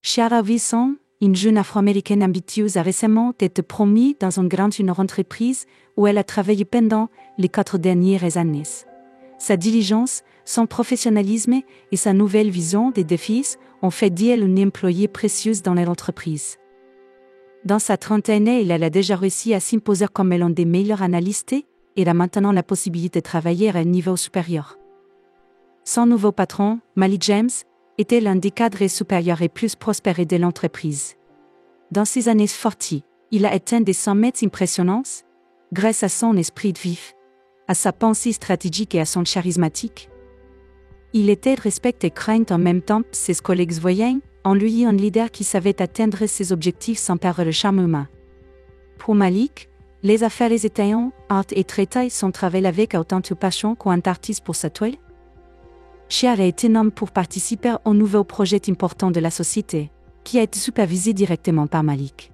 Chiara Wilson, une jeune afro-américaine ambitieuse, a récemment été promue dans une grande entreprise où elle a travaillé pendant les 4 dernières années. Sa diligence, son professionnalisme et sa nouvelle vision des défis ont fait d'elle une employée précieuse dans l'entreprise. Dans sa trentaine, elle a déjà réussi à s'imposer comme l'un des meilleurs analystes et a maintenant la possibilité de travailler à un niveau supérieur. Son nouveau patron, Malik James, était l'un des cadres supérieurs et plus prospérés de l'entreprise. Dans ces années fortes, il a atteint des sommets impressionnants, grâce à son esprit vif, à sa pensée stratégique et à son charismatique. Il était respecté et craint en même temps. Ses collègues voyaient en lui un leader qui savait atteindre ses objectifs sans perdre le charme humain. Pour Malik, les affaires étaient art et traiter son travail avec autant de passion qu'un artiste pour sa toile. Chiara a été nommé pour participer au nouveau projet important de la société, qui a été supervisé directement par Malik.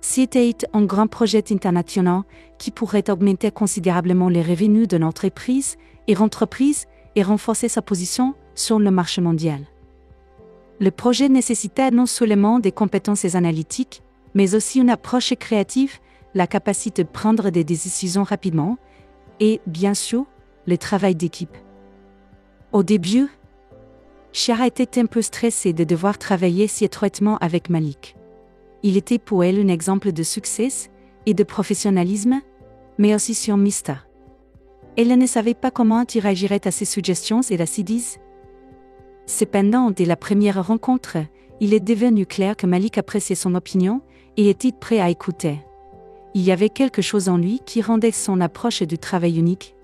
C'était un grand projet international qui pourrait augmenter considérablement les revenus de l'entreprise et renforcer sa position sur le marché mondial. Le projet nécessitait non seulement des compétences analytiques, mais aussi une approche créative, la capacité de prendre des décisions rapidement et, bien sûr, le travail d'équipe. Au début, Chiara était un peu stressée de devoir travailler si étroitement avec Malik. Il était pour elle un exemple de succès et de professionnalisme, mais aussi sur mystère. Elle ne savait pas comment il réagirait à ses suggestions et à ses idées. Cependant, dès la première rencontre, il est devenu clair que Malik appréciait son opinion et était prêt à écouter. Il y avait quelque chose en lui qui rendait son approche du travail unique.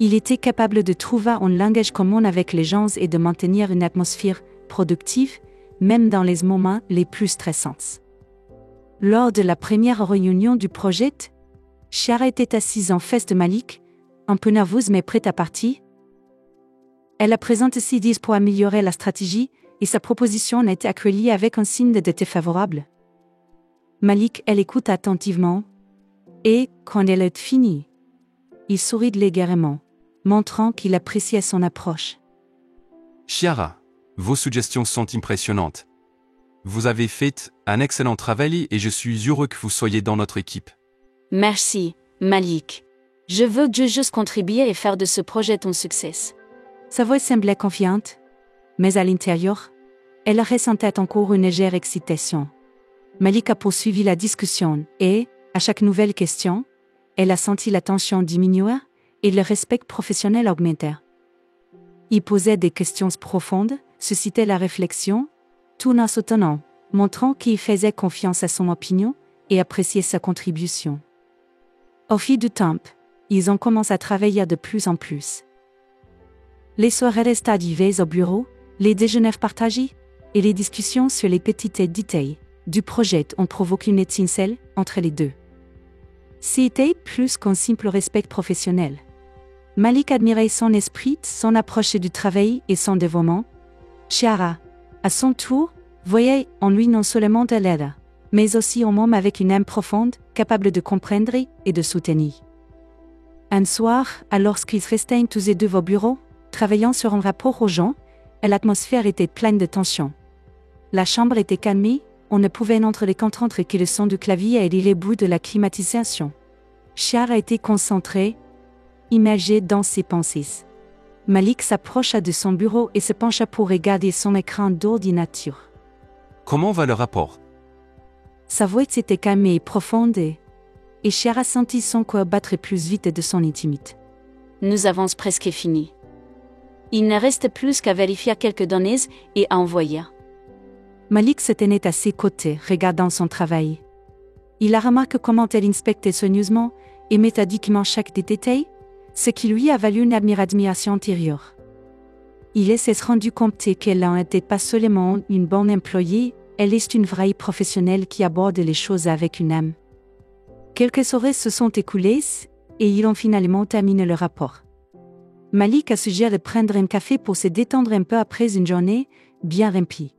Il était capable de trouver un langage commun avec les gens et de maintenir une atmosphère productive, même dans les moments les plus stressants. Lors de la première réunion du projet, Chiara était assise en face de Malik, un peu nerveuse mais prête à partir. Elle a présenté ses idées pour améliorer la stratégie et sa proposition a été accueillie avec un signe de tête favorable. Malik, elle écoute attentivement et, quand elle est finie, il sourit légèrement, montrant qu'il appréciait son approche. Chiara, vos suggestions sont impressionnantes. Vous avez fait un excellent travail et je suis heureux que vous soyez dans notre équipe. Merci, Malik. Je veux juste contribuer et faire de ce projet un succès. Sa voix semblait confiante, mais à l'intérieur, elle ressentait encore une légère excitation. Malik a poursuivi la discussion et, à chaque nouvelle question, elle a senti la tension diminuer et le respect professionnel augmenter. Il posait des questions profondes, suscitait la réflexion, tout en soutenant, montrant qu'il faisait confiance à son opinion et appréciait sa contribution. Au fil du temps, ils ont commencé à travailler de plus en plus. Les soirées restaient arrivées au bureau, les déjeuners partagés et les discussions sur les petits détails du projet ont provoqué une étincelle entre les deux. C'était plus qu'un simple respect professionnel. Malik admirait son esprit, son approche du travail et son dévouement. Chiara, à son tour, voyait en lui non seulement de l'aide, mais aussi un homme avec une âme profonde, capable de comprendre et de soutenir. Un soir, alors qu'ils restaient tous les deux au bureau, travaillant sur un rapport aux gens, l'atmosphère était pleine de tension. La chambre était calmée, on ne pouvait entendre qu'entendre que le son du clavier et les bruits de la climatisation. Chiara était concentrée, immergée dans ses pensées. Malik s'approcha de son bureau et se pencha pour regarder son écran d'ordinateur. Comment va le rapport? Sa voix s'était calmée et profonde et Chiara sentit son cœur battre plus vite de son intimité. Nous avons presque fini. Il ne reste plus qu'à vérifier quelques données et à envoyer. Malik se tenait à ses côtés, regardant son travail. Il a remarqué comment elle inspectait soigneusement et méthodiquement chaque détail, ce qui lui a valu une admiration intérieure. Il s'est rendu compte qu'elle n'était pas seulement une bonne employée, elle est une vraie professionnelle qui aborde les choses avec une âme. Quelques heures se sont écoulées et ils ont finalement terminé le rapport. Malik a suggéré de prendre un café pour se détendre un peu après une journée bien remplie.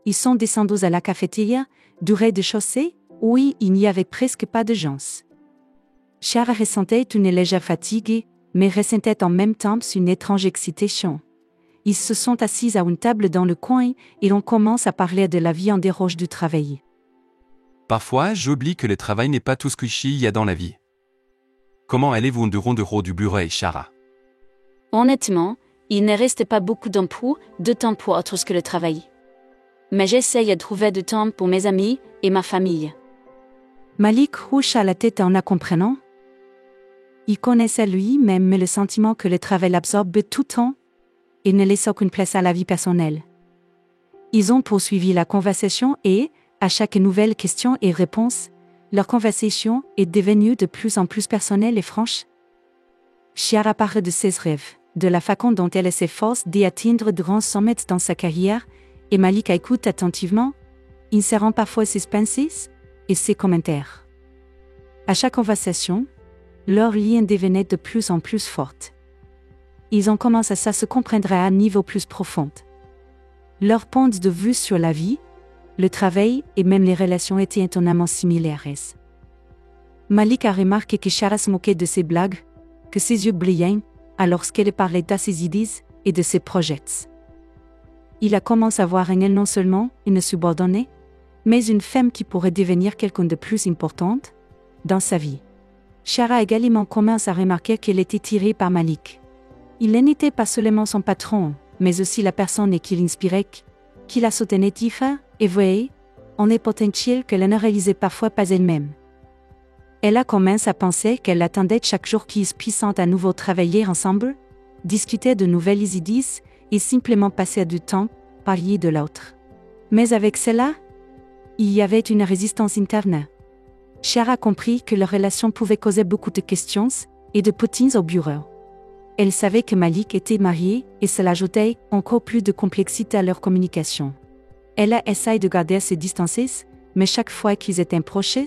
Ils sont descendus à la cafétéria, du rez-de-chaussée, où il n'y avait presque pas de gens. Chiara ressentait une légère fatigue, mais ressentait en même temps une étrange excitation. Ils se sont assis à une table dans le coin et l'on commence à parler de la vie en dehors du travail. Parfois, j'oublie que le travail n'est pas tout ce qu'il y a dans la vie. Comment allez-vous de rond du bureau, Shara? Honnêtement, il ne reste pas beaucoup de temps pour autre que le travail. Mais j'essaye de trouver du temps pour mes amis et ma famille. Malik hocha la tête en la comprenant. Il connaissait lui-même le sentiment que le travail absorbe tout temps et ne laisse aucune place à la vie personnelle. Ils ont poursuivi la conversation et, à chaque nouvelle question et réponse, leur conversation est devenue de plus en plus personnelle et franche. Chiara parle de ses rêves, de la façon dont elle s'efforce d'atteindre de grands sommets dans sa carrière, et Malik écoute attentivement, insérant parfois ses pensées et ses commentaires. À chaque conversation, leur lien devenait de plus en plus fort. Ils ont commencé à se comprendre à un niveau plus profond. Leurs points de vue sur la vie, le travail et même les relations étaient étonnamment similaires. Malik a remarqué que Chiara se moquait de ses blagues, que ses yeux brillaient, alors qu'elle parlait de ses idées et de ses projets. Il a commencé à voir en elle non seulement une subordonnée, mais une femme qui pourrait devenir quelqu'un de plus importante dans sa vie. Chiara également commence à remarquer qu'elle était tirée par Malik. Il n'était pas seulement son patron, mais aussi la personne qui l'inspirait, qui la soutenait et voyait, en est potentiel qu'elle ne réalisait parfois pas elle-même. Elle a commencé à penser qu'elle attendait chaque jour qu'ils puissent à nouveau travailler ensemble, discuter de nouvelles idées et simplement passer du temps, parler de l'autre. Mais avec cela, il y avait une résistance interne. Chiara comprit que leur relation pouvait causer beaucoup de questions et de poutines au bureau. Elle savait que Malik était marié et cela ajoutait encore plus de complexité à leur communication. Elle a essayé de garder ses distances, mais chaque fois qu'ils étaient proches,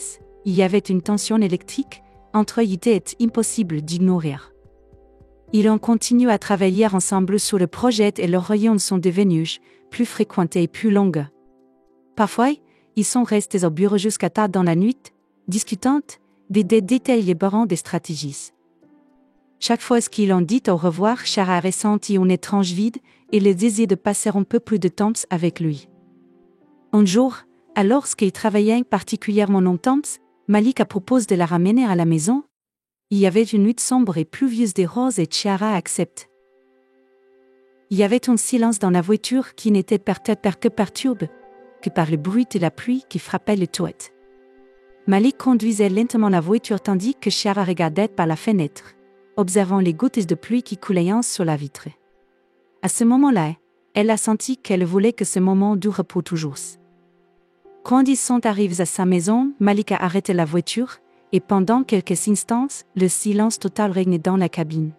il y avait une tension électrique entre eux qui était impossible d'ignorer. Ils ont continué à travailler ensemble sur le projet et leurs réunions sont devenues plus fréquentes et plus longues. Parfois, ils sont restés au bureau jusqu'à tard dans la nuit, discutant des détails et des stratégies. Chaque fois qu'ils ont dit au revoir, Chiara a ressenti un étrange vide et le désir de passer un peu plus de temps avec lui. Un jour, alors qu'il travaillait particulièrement longtemps, Malik a proposé de la ramener à la maison. Il y avait une nuit sombre et pluvieuse des roses et Chiara accepte. Il y avait un silence dans la voiture qui n'était peut-être que perturbé, que par le bruit de la pluie qui frappait le toit. Malik conduisait lentement la voiture tandis que Chiara regardait par la fenêtre, observant les gouttes de pluie qui coulaient sur la vitre. À ce moment-là, elle a senti qu'elle voulait que ce moment dure pour toujours. Quand ils sont arrivés à sa maison, Malik a arrêté la voiture, et pendant quelques instants, le silence total régnait dans la cabine.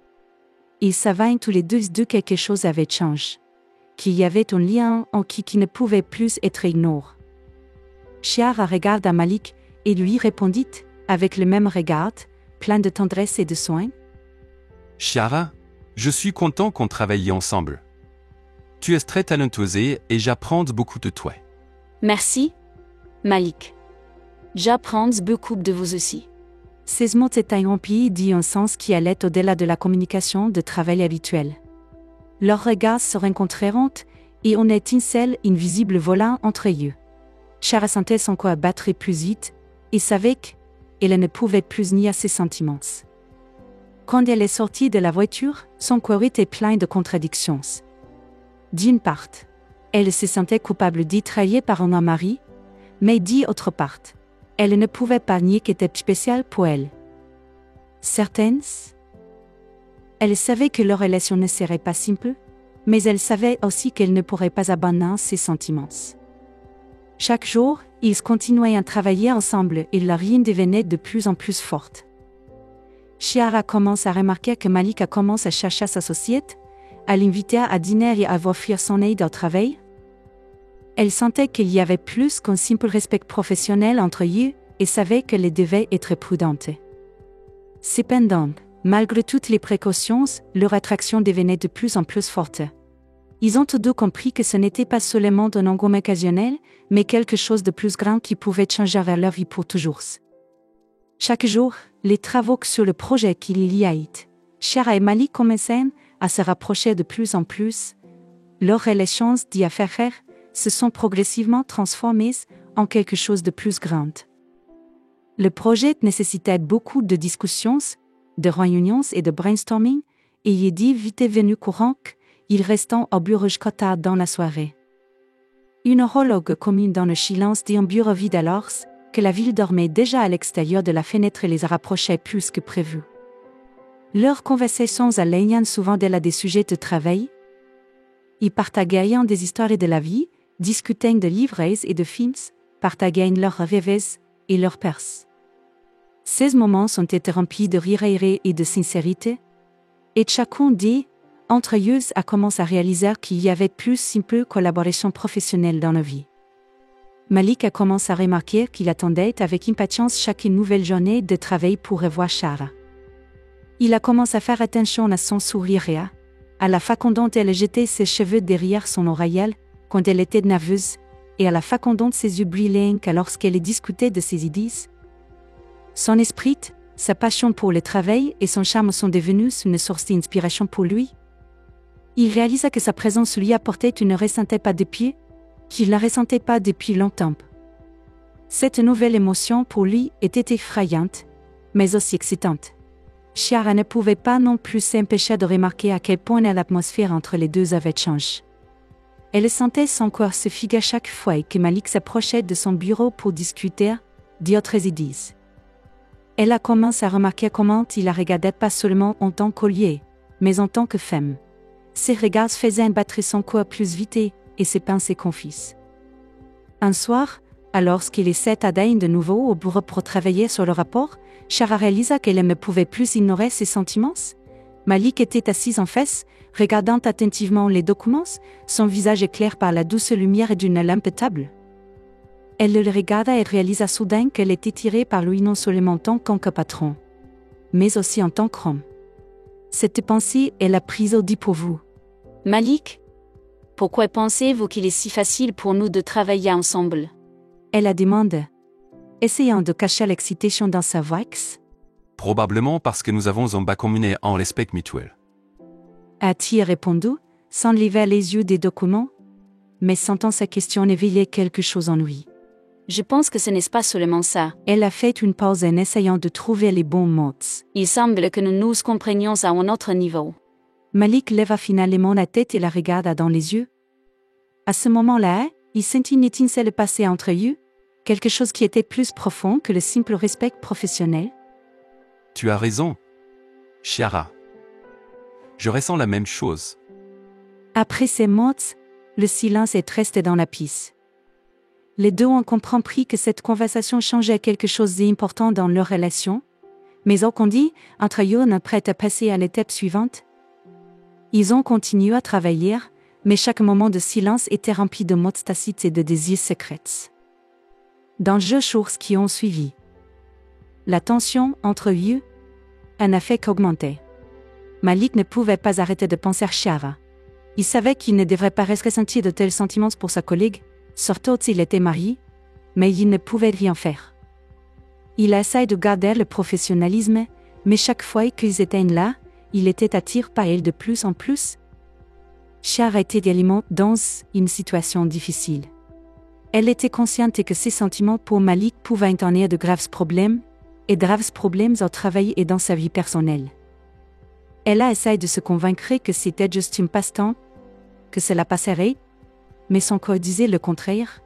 Ils savaient tous les deux que quelque chose avait changé, qu'il y avait un lien en qui ne pouvait plus être ignoré. Chiara regarda Malik et lui répondit, avec le même regard, plein de tendresse et de soin. Chiara, je suis content qu'on travaille ensemble. Tu es très talentueuse et j'apprends beaucoup de toi. Merci, Malik. J'apprends beaucoup de vous aussi. Ces mots étaient remplis d'un sens qui allait au-delà de la communication de travail habituelle. Leurs regards se rencontrèrent et une étincelle invisible vola entre eux. Chiara sentait son cœur battre plus vite et savait qu'elle ne pouvait plus nier ses sentiments. Quand elle est sortie de la voiture, son cœur était plein de contradictions. D'une part, elle se sentait coupable d'être trahie par un mari, mais d'autre part, elle ne pouvait pas nier qu'elle était spéciale pour elle. Certaines, elle savait que leur relation ne serait pas simple, mais elle savait aussi qu'elle ne pourrait pas abandonner ses sentiments. Chaque jour, ils continuaient à travailler ensemble et leur lien devenait de plus en plus forte. Chiara commence à remarquer que Malik a commencé à chercher sa associate, à l'inviter à dîner et à offrir son aide au travail. Elle sentait qu'il y avait plus qu'un simple respect professionnel entre eux et savait qu'elle devait être prudente. Cependant, malgré toutes les précautions, leur attraction devenait de plus en plus forte. Ils ont tous deux compris que ce n'était pas seulement un engouement occasionnel, mais quelque chose de plus grand qui pouvait changer leur vie pour toujours. Chaque jour, les travaux sur le projet qu'il y a eu, Chiara et Malik commençaient à se rapprocher de plus en plus, leurs relations d'affaires se sont progressivement transformées en quelque chose de plus grand. Le projet nécessitait beaucoup de discussions, de réunions et de brainstorming, et il est vite venu courant qu'il restant au bureau jusqu'à tard dans la soirée. Une horloge commune dans le silence d'un bureau vide alors que la ville dormait déjà à l'extérieur de la fenêtre les rapprochait plus que prévu. Leurs conversations allaient souvent de des sujets de travail. Ils partageaient des histoires de la vie, discutaient de livres et de films, partageaient leurs rêves et leurs peurs. Ces moments ont été remplis de rire et de sincérité, et chacun dit, entre eux, a commencé à réaliser qu'il y avait plus simple collaboration professionnelle dans la vie. Malik a commencé à remarquer qu'il attendait avec impatience chaque nouvelle journée de travail pour revoir Shara. Il a commencé à faire attention à son sourire et à la façon dont elle jetait ses cheveux derrière son oreille quand elle était nerveuse, et à la façon dont ses yeux brillaient lorsqu'elle discutait de ses idées. Son esprit, sa passion pour le travail et son charme sont devenus une source d'inspiration pour lui. Il réalisa que sa présence lui apportait une ressentait pas depuis, qu'il ne la ressentait pas depuis longtemps. Cette nouvelle émotion pour lui était effrayante, mais aussi excitante. Chiara ne pouvait pas non plus s'empêcher de remarquer à quel point l'atmosphère entre les deux avait changé. Elle sentait son corps se figer chaque fois que Malik s'approchait de son bureau pour discuter d'autres idées. Elle a commencé à remarquer comment il la regardait pas seulement en tant qu'ollier, mais en tant que femme. Ses regards faisaient battre son corps plus vite et ses pensées confises. Un soir, alors qu'il essaie d'aller de nouveau au bureau pour travailler sur le rapport, Shara réalisa qu'elle ne pouvait plus ignorer ses sentiments. Malik était assise en face, regardant attentivement les documents, son visage éclairé par la douce lumière d'une lampe table. Elle le regarda et réalisa soudain qu'elle était tirée par lui non seulement en tant que patron, mais aussi en tant qu'homme. Cette pensée est la prise au dit pour vous. Malik, pourquoi pensez-vous qu'il est si facile pour nous de travailler ensemble? Elle a demandé, essayant de cacher l'excitation dans sa voix. Probablement parce que nous avons un bas commun en respect mutuel. A-t-il répondu, sans lever les yeux des documents, mais sentant sa question éveiller quelque chose en lui. Je pense que ce n'est pas seulement ça. Elle a fait une pause en essayant de trouver les bons mots. Il semble que nous nous comprenions à un autre niveau. Malik leva finalement la tête et la regarda dans les yeux. À ce moment-là, il sentit une étincelle passer entre eux, quelque chose qui était plus profond que le simple respect professionnel. Tu as raison, Chiara. Je ressens la même chose. Après ces mots, le silence est resté dans la pièce. Les deux ont compris que cette conversation changeait quelque chose d'important dans leur relation, mais au dit, entre eux ne prêt à passer à l'étape suivante. Ils ont continué à travailler, mais chaque moment de silence était rempli de mots tacites et de désirs secrets. Dans les jours qui ont suivi, la tension entre eux n'a fait qu'augmenter. Malik ne pouvait pas arrêter de penser à Chiara. Il savait qu'il ne devrait pas ressentir de tels sentiments pour sa collègue, surtout s'il était marié, mais il ne pouvait rien faire. Il essayait de garder le professionnalisme, mais chaque fois qu'ils étaient là, il était attiré par elle de plus en plus. Chiara était également dans une situation difficile. Elle était consciente que ses sentiments pour Malik pouvaient entraîner de graves problèmes, et de graves problèmes au travail et dans sa vie personnelle. Elle a essayé de se convaincre que c'était juste un passe-temps, que cela passerait, mais son corps disait le contraire.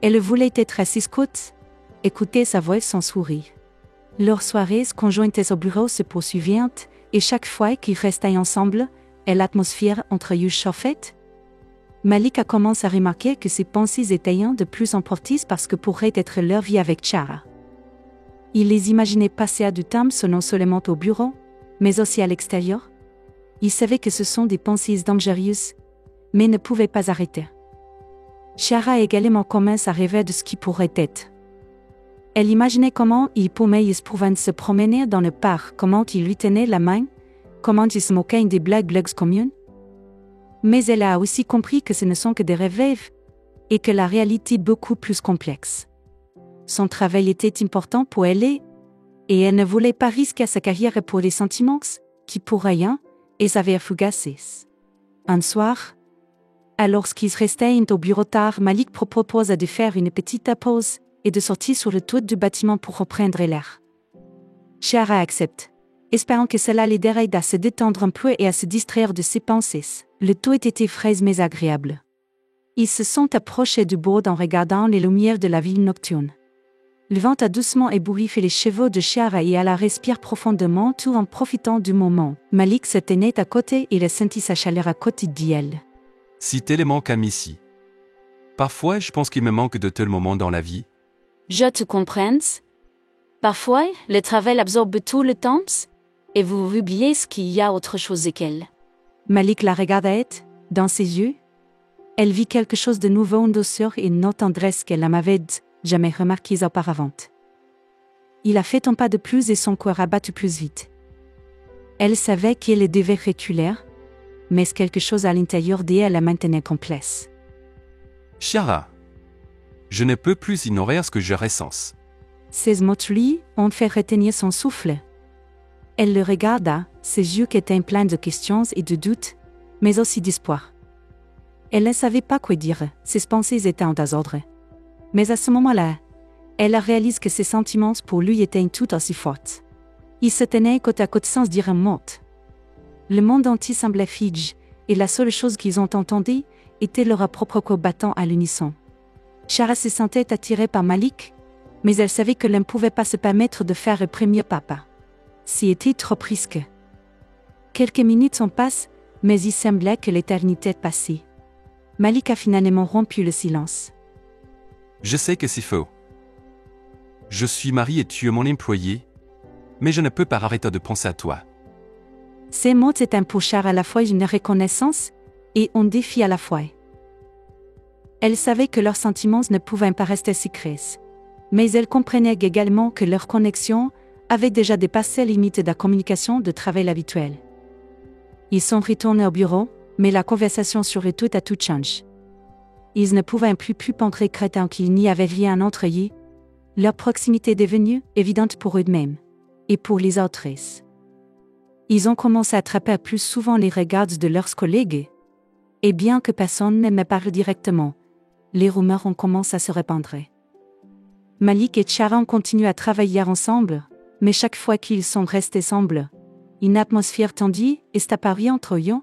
Elle voulait être assise côte, écouter sa voix sans sourire. Leurs soirées conjointes au bureau se poursuivaient, et chaque fois qu'ils restaient ensemble, l'atmosphère entre eux chauffait. Malik a commencé à remarquer que ses pensées étaient de plus en plus parce que pourrait être leur vie avec Chiara. Il les imaginait passer du temps non seulement au bureau, mais aussi à l'extérieur. Il savait que ce sont des pensées dangereuses, mais ne pouvait pas arrêter. Chiara également commence à rêver de ce qui pourrait être. Elle imaginait comment ils pouvaient se promener dans le parc, comment il lui tenait la main, comment ils se moquaient des blagues communes. Mais elle a aussi compris que ce ne sont que des rêves, et que la réalité est beaucoup plus complexe. Son travail était important pour elle, et elle ne voulait pas risquer sa carrière pour des sentiments qui, pour rien, et s'avaient fugaces. Un soir, Alors qu'ils restaient au bureau tard, Malik propose de faire une petite pause et de sortir sur le toit du bâtiment pour reprendre l'air. Chiara accepte, espérant que cela l'aiderait à se détendre un peu et à se distraire de ses pensées. Le toit était frais mais agréable. Ils se sont approchés du bord en regardant les lumières de la ville nocturne. Le vent a doucement ébouriffé les cheveux de Chiara et elle respire profondément tout en profitant du moment. Malik se tenait à côté et il a senti sa chaleur à côté d'elle. Si tel manque à Missy. Parfois, je pense qu'il me manque de tels moments dans la vie. Je te comprends. Parfois, le travail absorbe tout le temps, et vous oubliez ce qu'il y a autre chose qu'elle. Malik la regardait, dans ses yeux. Elle vit quelque chose de nouveau, une douceur et une tendresse qu'elle n'avait jamais remarquées auparavant. Il a fait un pas de plus et son cœur a battu plus vite. Elle savait qu'elle devait reculer, mais quelque chose à l'intérieur d'elle la maintenait complexe. Chiara. Je ne peux plus ignorer ce que je ressens. Ces mots-lui ont fait retenir son souffle. Elle le regarda, ses yeux qui étaient pleins de questions et de doutes, mais aussi d'espoir. Elle ne savait pas quoi dire, ses pensées étaient en désordre. Mais à ce moment-là, elle réalise que ses sentiments pour lui étaient tout aussi forts. Ils se tenaient côte à côte sans se dire un mot. Le monde entier semblait figé, et la seule chose qu'ils ont entendue était leur propre corps battant à l'unisson. Chiara se sentait attirée par Malik, mais elle savait que l'on ne pouvait pas se permettre de faire le premier pas. C'était trop risqué. Quelques minutes ont passé, mais il semblait que l'éternité passait. Malik a finalement rompu le silence. Je sais que c'est faux. Je suis marié et tu es mon employé, mais je ne peux pas arrêter de penser à toi. Ces mots étaient pour Chiara à la fois une reconnaissance et un défi à la fois. Elle savait que leurs sentiments ne pouvaient pas rester secrets. Mais elle comprenait également que leur connexion avait déjà dépassé les limites de la communication de travail habituelle. Ils sont retournés au bureau, mais la conversation sur tout a tout changé. Ils ne pouvaient plus penser crétin qu'il n'y avait rien entre eux. Leur proximité est devenue évidente pour eux-mêmes et pour les autres. Ils ont commencé à attraper plus souvent les regards de leurs collègues. Et bien que personne ne me parle directement, les rumeurs ont commencé à se répandre. Malik et Chiara ont continué à travailler ensemble, mais chaque fois qu'ils sont restés ensemble, une atmosphère tendue est apparue entre eux,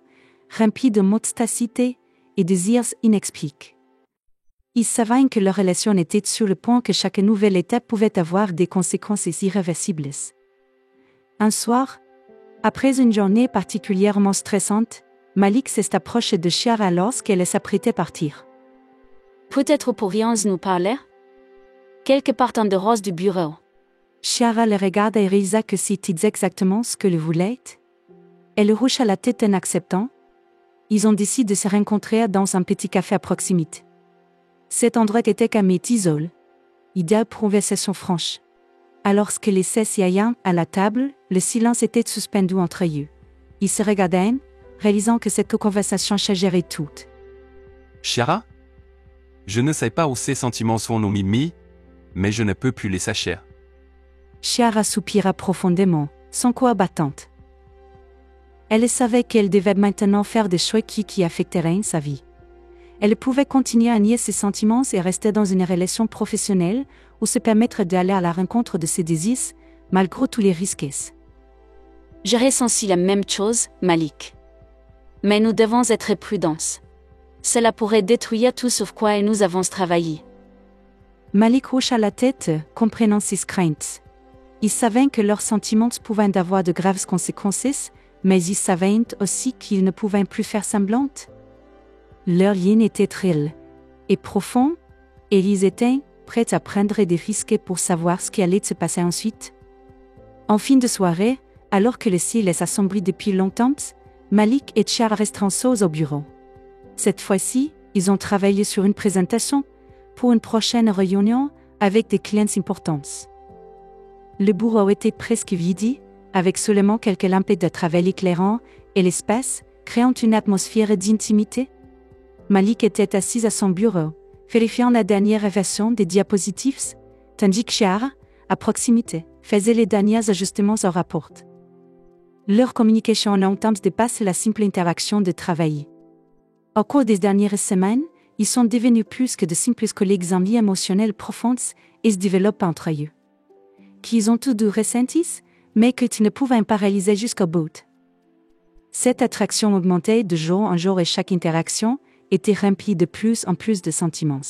remplie de mots tacité et de désirs inexpliqués. Ils savaient que leur relation était sur le point que chaque nouvelle étape pouvait avoir des conséquences irréversibles. Un soir, après une journée particulièrement stressante, Malik s'est approché de Chiara lorsqu'elle s'apprêtait à partir. Peut-être pourrions-nous nous parler? Quelque part en dehors du bureau. Chiara le regarda et réalisa que c'était exactement ce que le voulait. Elle hocha la tête en acceptant. Ils ont décidé de se rencontrer dans un petit café à proximité. Cet endroit était calme et isolé, idéal pour une conversation franche. Alors que les s'asseyaient à la table, le silence était suspendu entre eux. Ils se regardaient, réalisant que cette conversation changerait tout. Chiara? Je ne sais pas où ces sentiments sont nos mimi, mais je ne peux plus les sacher. Chiara soupira profondément, son cœur battant. Elle savait qu'elle devait maintenant faire des choix qui affecteraient sa vie. Elle pouvait continuer à nier ses sentiments et rester dans une relation professionnelle ou se permettre d'aller à la rencontre de ses désirs, malgré tous les risques. Je ressens la même chose, Malik. Mais nous devons être prudents. Cela pourrait détruire tout sur quoi nous avons travaillé. Malik hocha la tête, comprenant ses craintes. Ils savaient que leurs sentiments pouvaient avoir de graves conséquences, mais ils savaient aussi qu'ils ne pouvaient plus faire semblant. Leur lien était réel et profond, et ils étaient prêts à prendre des risques pour savoir ce qui allait se passer ensuite. En fin de soirée, alors que le ciel s'assombrit depuis longtemps, Malik et Chiara restèrent seuls au bureau. Cette fois-ci, ils ont travaillé sur une présentation pour une prochaine réunion avec des clients importants. Le bureau était presque vide, avec seulement quelques lampes de travail éclairant et l'espace, créant une atmosphère d'intimité. Malik était assis à son bureau, vérifiant la dernière version des diapositives, tandis que Chiara, à proximité, faisait les derniers ajustements au rapport. Leur communication en temps dépasse la simple interaction de travail. Au cours des dernières semaines, ils sont devenus plus que de simples collègues en vie émotionnelle profonde et se développent entre eux. Qu'ils ont tous deux ressenti, mais que tu ne pouvais pas réaliser jusqu'au bout. Cette attraction augmentait de jour en jour et chaque interaction était remplie de plus en plus de sentiments.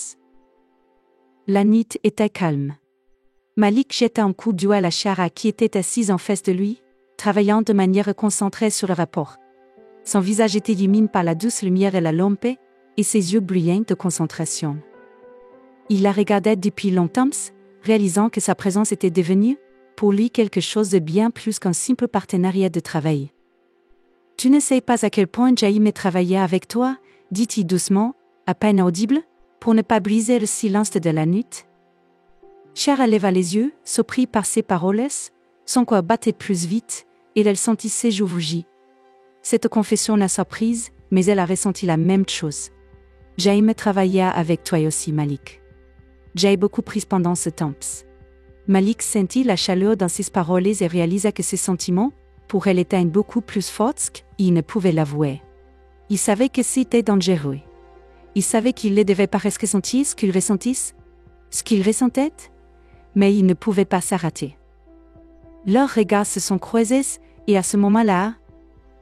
La nuit était calme. Malik jeta un coup d'œil à Chiara qui était assise en face de lui, travaillant de manière concentrée sur le rapport. Son visage était illumine par la douce lumière et la lampe, et ses yeux brillaient de concentration. Il la regardait depuis longtemps, réalisant que sa présence était devenue, pour lui, quelque chose de bien plus qu'un simple partenariat de travail. « Tu ne sais pas à quel point j'ai aimé travailler avec toi », dit-il doucement, à peine audible, pour ne pas briser le silence de la nuit. Chiara leva les yeux, surpris par ces paroles, son cœur battait plus vite, et elle sentit ses joues rougir. Cette confession l'a surprise, mais elle a ressenti la même chose. « J'ai aimé travailler avec toi aussi, Malik. J'ai beaucoup pris pendant ce temps. » Malik sentit la chaleur dans ses paroles et réalisa que ses sentiments, pour elle, étaient beaucoup plus forts qu'il ne pouvait l'avouer. Il savait que c'était dangereux. Il savait qu'il ne devait pas ressentir ce qu'il ressentait, mais il ne pouvait pas s'arrêter. Leurs regards se sont croisés, et à ce moment-là,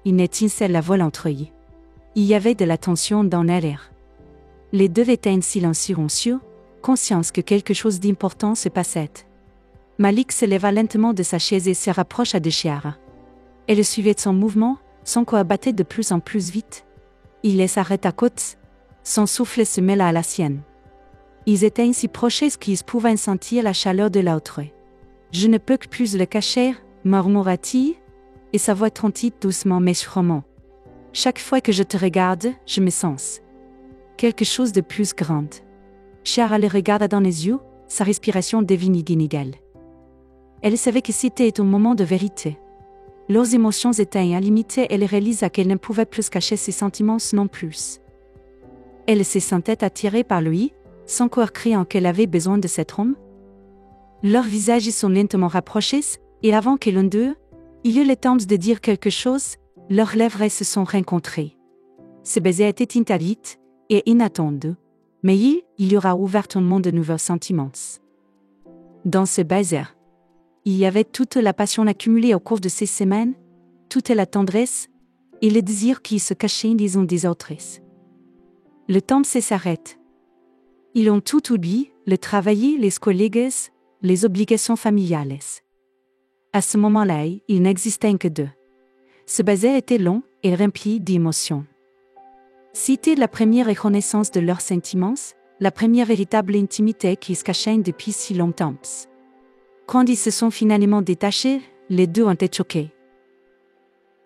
une étincelle a volé entre eux. Il y avait de la tension dans l'air. Les deux étaient en silence silencieux, conscients que quelque chose d'important se passait. Malik se leva lentement de sa chaise et se rapprocha de Chiara. Elle suivait son mouvement, son cœur battait de plus en plus vite. Il s'arrêta côte, son souffle se mêla à la sienne. Ils étaient ainsi proches qu'ils pouvaient sentir la chaleur de l'autre. « Je ne peux que plus le cacher », murmura-t-il, et sa voix tremblait doucement mais sûrement. « Chaque fois que je te regarde, je me sens quelque chose de plus grand. » Chiara le regarda dans les yeux, sa respiration devenue inégale. Elle savait que c'était un moment de vérité. Leurs émotions étaient illimitées et elle réalisa qu'elle ne pouvait plus cacher ses sentiments non plus. Elle se sentait attirée par lui, son cœur criant qu'elle avait besoin de cet homme. Leurs visages sont lentement rapprochés, et avant que l'un d'eux il eut le temps de dire quelque chose, leurs lèvres se sont rencontrées. Ce baiser était interdit et inattendu, mais il aura ouvert un monde de nouveaux sentiments. Dans ce baiser, il y avait toute la passion accumulée au cours de ces semaines, toute la tendresse et le désir qui se cachaient les uns des autres. Le temps s'arrête. Ils ont tout oublié, le travail, les collègues, les obligations familiales. À ce moment-là, il n'existait que deux. Ce baiser était long et rempli d'émotions. C'était la première reconnaissance de leurs sentiments, la première véritable intimité qui se cachait depuis si longtemps. Quand ils se sont finalement détachés, les deux ont été choqués.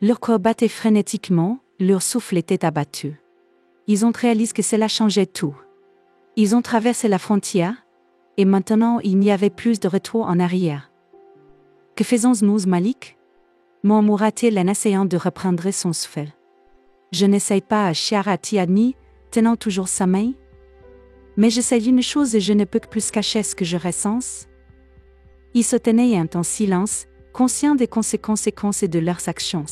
Leur corps battait frénétiquement, leur souffle était abattu. Ils ont réalisé que cela changeait tout. Ils ont traversé la frontière, et maintenant il n'y avait plus de retour en arrière. « Que faisons-nous, Malik ?» murmura-t-il en essayant de reprendre son souffle. « Je n'essaye pas à Chiara-t-il admis, tenant toujours sa main. Mais je sais une chose et je ne peux que plus cacher ce que je ressens. » Ils se tenaient en silence, conscients des conséquences de leurs actions.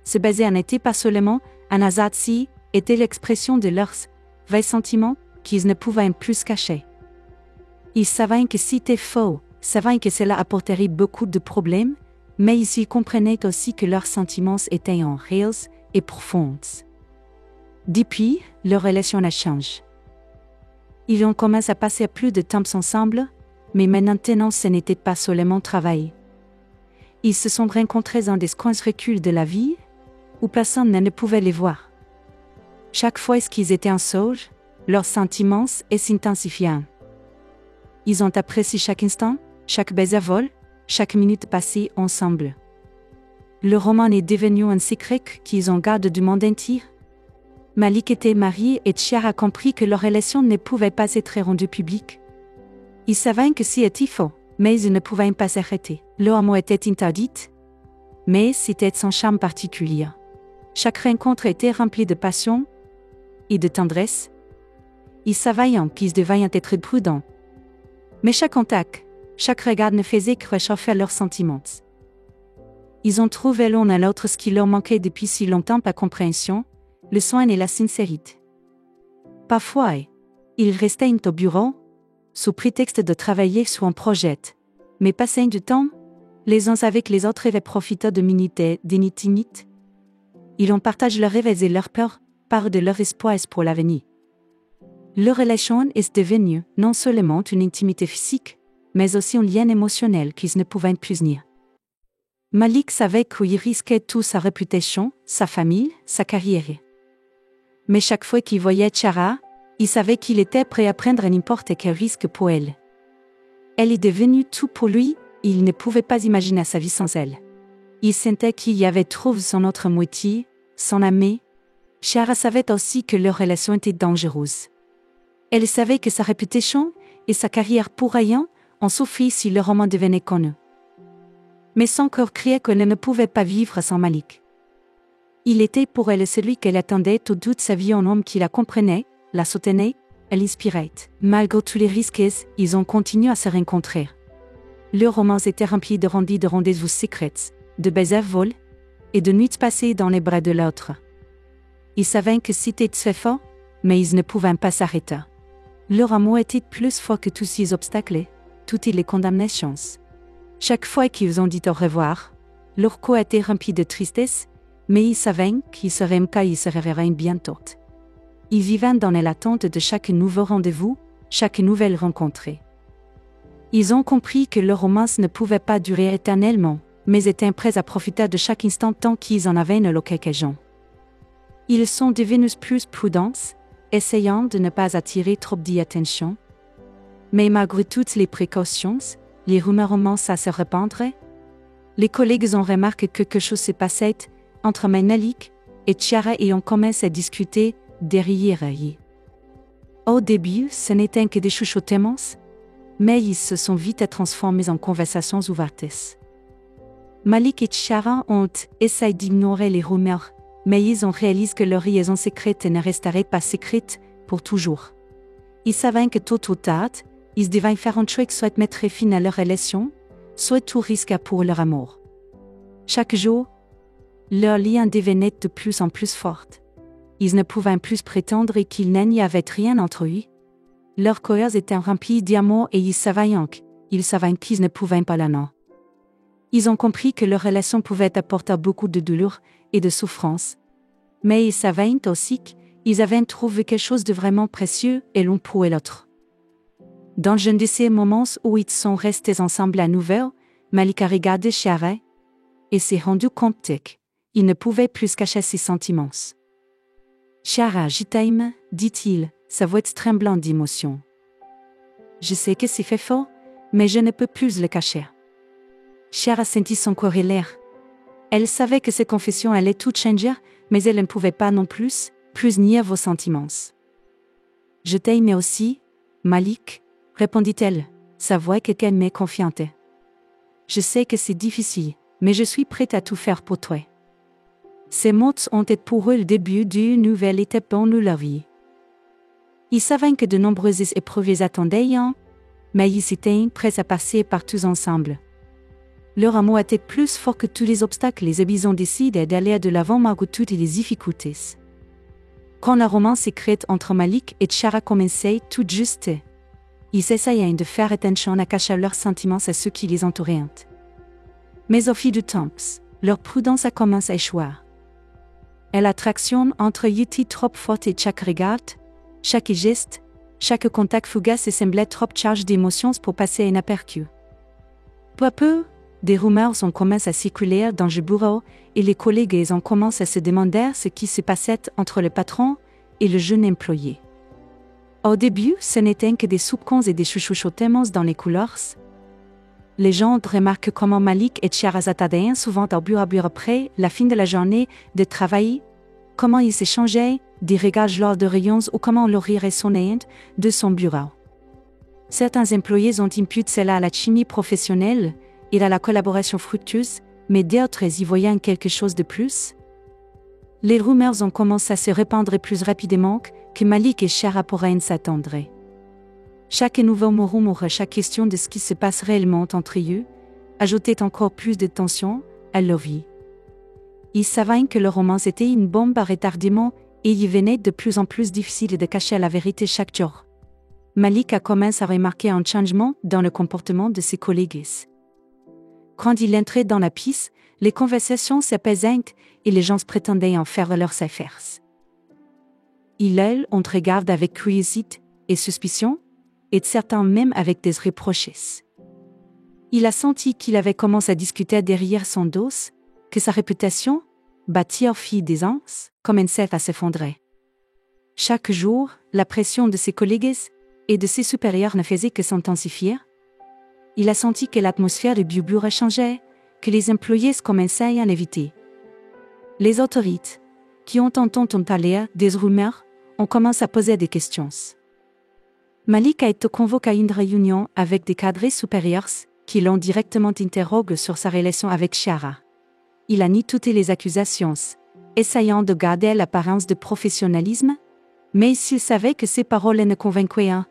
Ce baiser n'était pas seulement un hasard, si était l'expression de leurs vrais sentiments qu'ils ne pouvaient plus cacher. Ils savaient que c'était faux, savaient que cela apporterait beaucoup de problèmes, mais ils comprenaient aussi que leurs sentiments étaient en réels et profonds. Depuis, leur relation a changé. Ils ont commencé à passer plus de temps ensemble, mais maintenant ce n'était pas seulement travail. Ils se sont rencontrés dans des coins reculés de la vie, où personne ne pouvait les voir. Chaque fois qu'ils étaient ensemble, leurs sentiments s'intensifiaient. Ils ont apprécié chaque instant, chaque baiser vol, chaque minute passée ensemble. Le roman est devenu un secret qu'ils ont gardé du monde entier. Malik était marié et Chiara a compris que leur relation ne pouvait pas être rendue publique. Ils savaient que c'était faux, mais ils ne pouvaient pas s'arrêter. Leur amour était interdit, mais c'était son charme particulier. Chaque rencontre était remplie de passion et de tendresse. Ils savaient qu'ils devaient être prudents. Mais chaque contact, chaque regard ne faisait que réchauffer leurs sentiments. Ils ont trouvé l'un à l'autre ce qui leur manquait depuis si longtemps, la compréhension, le soin et la sincérité. Parfois, ils restaient au bureau, sous prétexte de travailler sur un projet. Mais passé du temps, les uns avec les autres avaient profité de minutes d'intimité. Ils ont partagé leurs rêves et leurs peurs, parlent de leurs espoirs pour l'avenir. Leur relation est devenue non seulement une intimité physique, mais aussi un lien émotionnel qu'ils ne pouvaient plus nier. Malik savait qu'il risquait toute sa réputation, sa famille, sa carrière. Mais chaque fois qu'il voyait Chiara, il savait qu'il était prêt à prendre n'importe quel risque pour elle. Elle est devenue tout pour lui, il ne pouvait pas imaginer sa vie sans elle. Il sentait qu'il y avait trouvé son autre moitié, son amie. Chiara savait aussi que leur relation était dangereuse. Elle savait que sa réputation et sa carrière pourraient en souffrir si le roman devenait connu. Mais son cœur criait qu'elle ne pouvait pas vivre sans Malik. Il était pour elle celui qu'elle attendait toute sa vie, un homme qui la comprenait, la soutenait, elle l'inspirait. Malgré tous les risques, ils ont continué à se rencontrer. Leur romance était remplie de rendez-vous secrets, de baisers vols et de nuits passées dans les bras de l'autre. Ils savaient que c'était très fort, mais ils ne pouvaient pas s'arrêter. Leur amour était plus fort que tous ces obstacles, toutes les condamnations. Chaque fois qu'ils ont dit au revoir, leur cœur était rempli de tristesse, mais ils savaient qu'ils seraient qu'ils se reverraient bientôt. Ils vivaient dans l'attente de chaque nouveau rendez-vous, chaque nouvelle rencontre. Ils ont compris que leur romance ne pouvait pas durer éternellement, mais étaient prêts à profiter de chaque instant tant qu'ils en avaient l'occasion. Ils sont devenus plus prudents, essayant de ne pas attirer trop d'attention. Mais malgré toutes les précautions, les rumeurs commencent à se répandre. Les collègues ont remarqué que quelque chose s'est passé entre Malik et Chiara et ont commencé à discuter derrière eux. Au début, ce n'était que des chuchotements, mais ils se sont vite transformés en conversations ouvertes. Malik et Chiara ont essayé d'ignorer les rumeurs, mais ils ont réalisé que leur liaison secrète ne resterait pas secrète pour toujours. Ils savaient que tôt ou tard, ils devaient faire un choix soit mettre fin à leur relation, soit tout risquer pour leur amour. Chaque jour, leur lien devenait de plus en plus fort. Ils ne pouvaient plus prétendre qu'il n'y avait rien entre eux. Leurs cœurs étaient remplis d'amour et ils savaient qu'ils ne pouvaient pas l'en. Ils ont compris que leur relation pouvait apporter beaucoup de douleur et de souffrance. Mais ils savaient aussi qu'ils avaient trouvé quelque chose de vraiment précieux et l'un pour l'autre. Dans l'un de ces moments où ils sont restés ensemble à nouveau, Malik a regardé Chiara et s'est rendu compte qu'il ne pouvait plus cacher ses sentiments. « Chiara, je t'aime, dit-il, sa voix tremblante d'émotion. Je sais que c'est fait fort, mais je ne peux plus le cacher. Chiara sentit son corps l'air. Elle savait que ses confessions allaient tout changer, mais elle ne pouvait pas non plus nier vos sentiments. Je t'aime aussi, Malik, répondit-elle, sa voix calme et confiante. Je sais que c'est difficile, mais je suis prête à tout faire pour toi. Ces mots ont été pour eux le début d'une nouvelle étape dans leur vie. Ils savaient que de nombreuses épreuves attendaient, mais ils étaient prêts à passer par tous ensemble. Leur amour était plus fort que tous les obstacles et ils ont décidé d'aller de l'avant malgré toutes les difficultés. Quand la romance secrète entre Malik et Chiara commençait tout juste, ils essayaient de faire attention à cacher leurs sentiments à ceux qui les entouraient. Mais au fil du temps, leur prudence a commencé à échouer. Et l'attraction entre eux était trop forte et chaque regard, chaque geste, chaque contact fugace semblait trop chargé d'émotions pour passer inaperçu. Peu à peu, des rumeurs ont commencé à circuler dans le bureau et les collègues ont commencé à se demander ce qui se passait entre le patron et le jeune employé. Au début, ce n'étaient que des soupçons et des chuchotements dans les couloirs. Les gens remarquent comment Malik et Chiara s'attardaient souvent au bureau après la fin de la journée de travail, comment ils s'échangeaient des regards lors de réunions ou comment leur rire sonnait de son bureau. Certains employés ont imputé cela à la chimie professionnelle et à la collaboration fructueuse, mais d'autres y voyaient quelque chose de plus. Les rumeurs ont commencé à se répandre plus rapidement que Malik et Chiara pourraient s'attendre. Chaque nouveau rumeur, chaque question de ce qui se passe réellement entre eux, ajoutait encore plus de tension à leur vie. Ils savaient que leur romance était une bombe à retardement et il venait de plus en plus difficile de cacher la vérité chaque jour. Malik a commencé à remarquer un changement dans le comportement de ses collègues. Quand il entrait dans la pièce, les conversations s'apaisaient et les gens prétendaient en faire leurs affaires. Ils ont regardé avec curiosité et suspicion, et certains même avec des reproches. Il a senti qu'il avait commencé à discuter derrière son dos, que sa réputation, bâtie au fil des ans, commençait à s'effondrer. Chaque jour, la pression de ses collègues et de ses supérieurs ne faisait que s'intensifier. Il a senti que l'atmosphère du bureau changeait, que les employés commençaient à l'éviter. Les autorités, qui ont entendu parler des rumeurs, ont commencé à poser des questions. Malik a été convoqué à une réunion avec des cadres supérieurs qui l'ont directement interrogé sur sa relation avec Chiara. Il a nié toutes les accusations, essayant de garder l'apparence de professionnalisme, mais s'il savait que ses paroles ne convainquaient pas.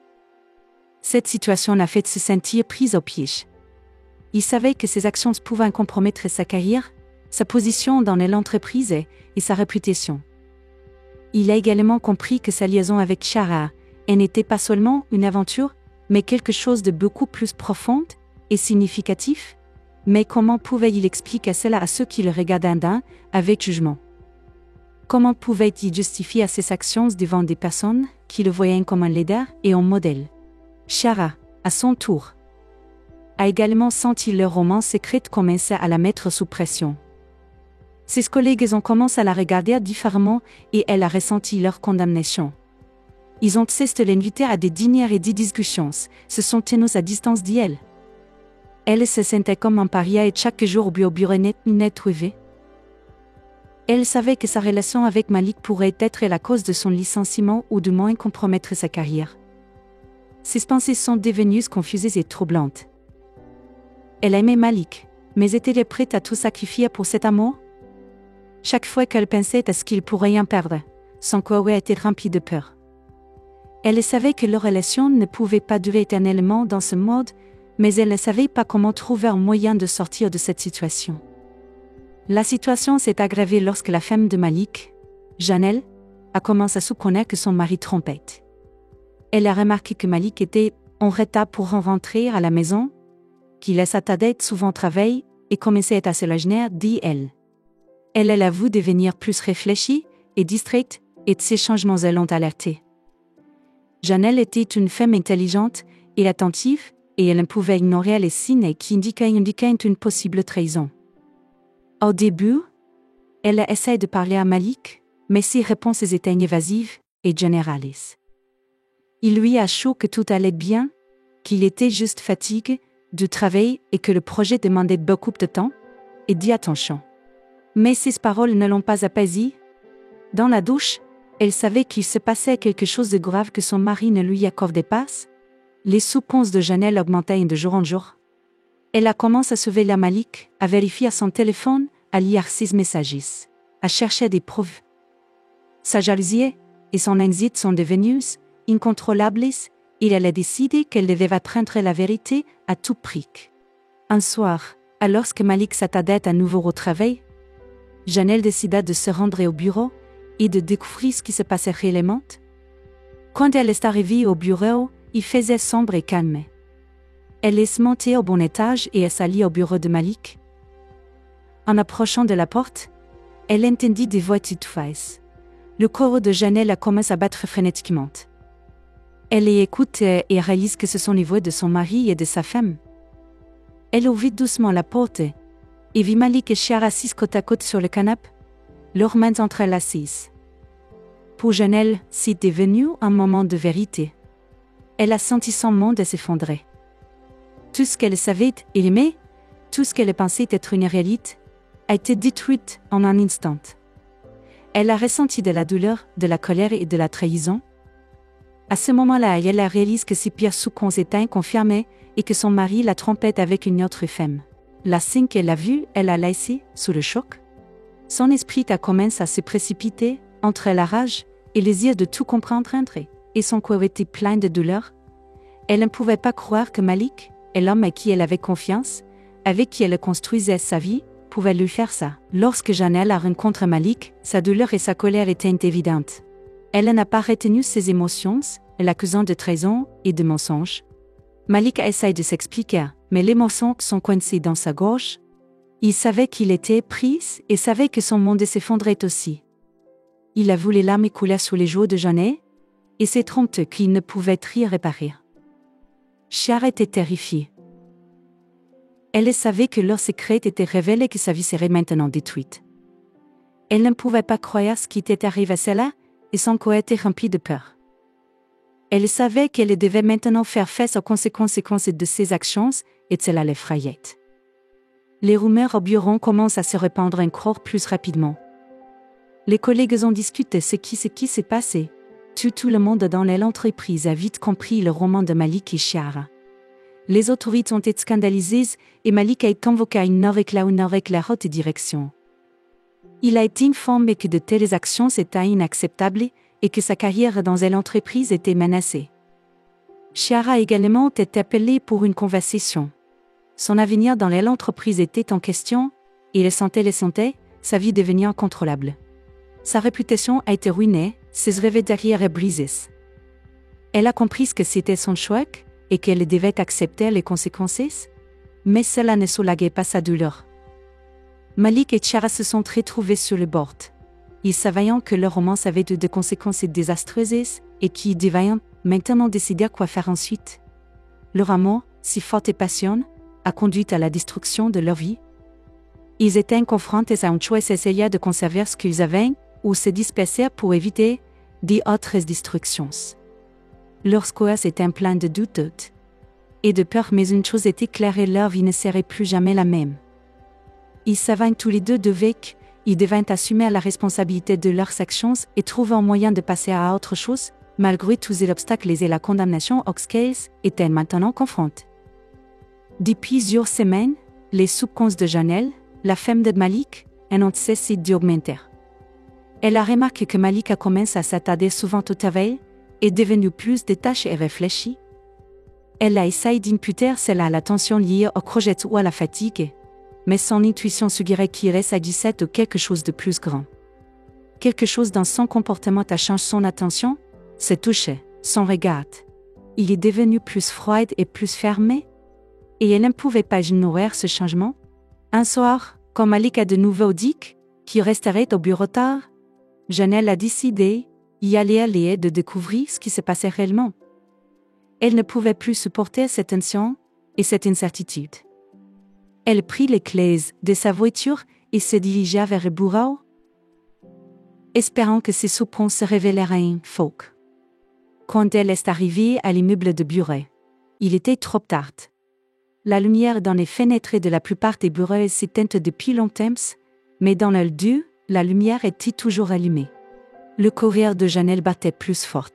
Cette situation l'a fait se sentir pris au piège. Il savait que ses actions pouvaient compromettre sa carrière, sa position dans l'entreprise et sa réputation. Il a également compris que sa liaison avec Chiara n'était pas seulement une aventure, mais quelque chose de beaucoup plus profond et significatif. Mais comment pouvait-il expliquer cela à ceux qui le regardaient avec jugement? Comment pouvait-il justifier ses actions devant des personnes qui le voyaient comme un leader et un modèle? Chiara, à son tour, a également senti leur romance secrète commencer à la mettre sous pression. Ses collègues ont commencé à la regarder différemment et elle a ressenti leur condamnation. Ils ont cessé de l'inviter à des dîners et des discussions, se sont tenus à distance d'elle. Elle se sentait comme un paria et chaque jour au bureau n'est trouvé. Elle savait que sa relation avec Malik pourrait être la cause de son licenciement ou du moins compromettre sa carrière. Ses pensées sont devenues confuses et troublantes. Elle aimait Malik, mais était-elle prête à tout sacrifier pour cet amour? Chaque fois qu'elle pensait à ce qu'il pourrait en perdre, son corps était rempli de peur. Elle savait que leur relation ne pouvait pas durer éternellement dans ce mode, mais elle ne savait pas comment trouver un moyen de sortir de cette situation. La situation s'est aggravée lorsque la femme de Malik, Janelle, a commencé à soupçonner que son mari trompait. Elle a remarqué que Malik était en retard pour rentrer à la maison, qu'il s'attardait souvent au travail et commençait à se lâcher, dit elle. Elle l'a vu devenir plus réfléchie et distraite, et de ces changements l'ont alertée. Janelle était une femme intelligente et attentive, et elle ne pouvait ignorer les signes qui indiquaient une possible trahison. Au début, elle a essayé de parler à Malik, mais ses réponses étaient évasives et générales. Il lui a chaud que tout allait bien, qu'il était juste fatigué du travail et que le projet demandait beaucoup de temps, et dit attention. Mais ses paroles ne l'ont pas apaisée. Dans la douche, elle savait qu'il se passait quelque chose de grave que son mari ne lui accordait pas. Les soupçons de Janelle augmentaient de jour en jour. Elle a commencé à surveiller Malik, à vérifier son téléphone, à lire ses messages, à chercher des preuves. Sa jalousie et son anxiété sont devenues incontrôlables et elle a décidé qu'elle devait apprendre la vérité à tout prix. Un soir, alors que Malik s'attardait à nouveau au travail, Janelle décida de se rendre au bureau et de découvrir ce qui se passait réellement. Quand elle est arrivée au bureau, il faisait sombre et calme. Elle est montée au bon étage et est allée au bureau de Malik. En approchant de la porte, elle entendit des voix tituées. Le cœur de Janelle a commencé à battre frénétiquement. Elle les écoute et réalise que ce sont les voix de son mari et de sa femme. Elle ouvrit doucement la porte et vit Malik et Chiara assis côte à côte sur le canapé, leurs mains entrelacées. Pour Janelle, c'est devenu un moment de vérité. Elle a senti son monde s'effondrer. Tout ce qu'elle savait et aimait, tout ce qu'elle pensait être une réalité, a été détruit en un instant. Elle a ressenti de la douleur, de la colère et de la trahison. À ce moment-là, elle a réalisé que ses pires soupçons étaient confirmés et que son mari la trompait avec une autre femme. La scène qu'elle a vue, elle a laissé, sous le choc. Son esprit a commencé à se précipiter entre la rage et le désir de tout comprendre et son corps était plein de douleur. Elle ne pouvait pas croire que Malik, l'homme à qui elle avait confiance, avec qui elle construisait sa vie, pouvait lui faire ça. Lorsque Janelle a rencontré Malik, sa douleur et sa colère étaient évidentes. Elle n'a pas retenu ses émotions, l'accusant de trahison et de mensonge. Malik essaye de s'expliquer, mais les morceaux sont coincés dans sa gorge. Il savait qu'il était pris et savait que son monde s'effondrait aussi. Il a vu les larmes couler sous les joues de Janet, et s'est trompé qu'il ne pouvait rien réparer. Chiara était terrifiée. Elle savait que leur secret était révélé et que sa vie serait maintenant détruite. Elle ne pouvait pas croire ce qui était arrivé à cela, et son corps était rempli de peur. Elle savait qu'elle devait maintenant faire face aux conséquences de ses actions, et cela l'effrayait. Les rumeurs au bureau commencent à se répandre encore plus rapidement. Les collègues ont discuté ce qui s'est passé. Tout le monde dans l'entreprise a vite compris le roman de Malik et Chiara. Les autorités ont été scandalisées et Malik a été convoqué à une réunion avec la haute direction. Il a été informé que de telles actions étaient inacceptables et que sa carrière dans l'entreprise était menacée. Chiara a également été appelée pour une conversation. Son avenir dans l'entreprise était en question, et il sentait sa vie devenir incontrôlable. Sa réputation a été ruinée, ses rêves derrière brisés. Elle a compris que c'était son choix et qu'elle devait accepter les conséquences, mais cela ne soulageait pas sa douleur. Malik et Chiara se sont retrouvés sur le bord. Ils savaient que leur romance avait eu des conséquences désastreuses et qu'ils devaient maintenant décider quoi faire ensuite. Leur amour, si fort et passionné, a conduit à la destruction de leur vie. Ils étaient confrontés à un choix essayer de conserver ce qu'ils avaient ou se disperser pour éviter d'autres destructions. Leur corps était plein de doutes et de peur, mais une chose était claire, et leur vie ne serait plus jamais la même. Ils savaient tous les deux ils devaient assumer la responsabilité de leurs actions et trouver un moyen de passer à autre chose, malgré tous les obstacles et la condamnation auxquels étaient maintenant confrontés. Depuis plusieurs semaines, les soupçons de Janelle, la femme de Malik, n'ont cessé d'augmenter. Elle a remarqué que Malik a commencé à s'attarder souvent au travail, est devenu plus détaché et réfléchi. Elle a essayé d'imputer cela à la tension liée au projet ou à la fatigue, mais son intuition suggérait qu'il s'agissait de quelque chose de plus grand. Quelque chose dans son comportement a changé son attention, ses touches, son regard. Il est devenu plus froid et plus fermé, et elle ne pouvait pas ignorer ce changement. Un soir, quand Malik a de nouveau dit qu'il resterait au bureau tard, Janelle a décidé d'y aller de découvrir ce qui se passait réellement. Elle ne pouvait plus supporter cette tension et cette incertitude. Elle prit les clés de sa voiture et se dirigea vers le bureau, espérant que ses soupçons se révéleraient faux. Quand elle est arrivée à l'immeuble de bureau, il était trop tard. La lumière dans les fenêtres de la plupart des bureaux s'éteint depuis longtemps, mais dans le lieu, la lumière était toujours allumée. Le cœur de Janelle battait plus fort.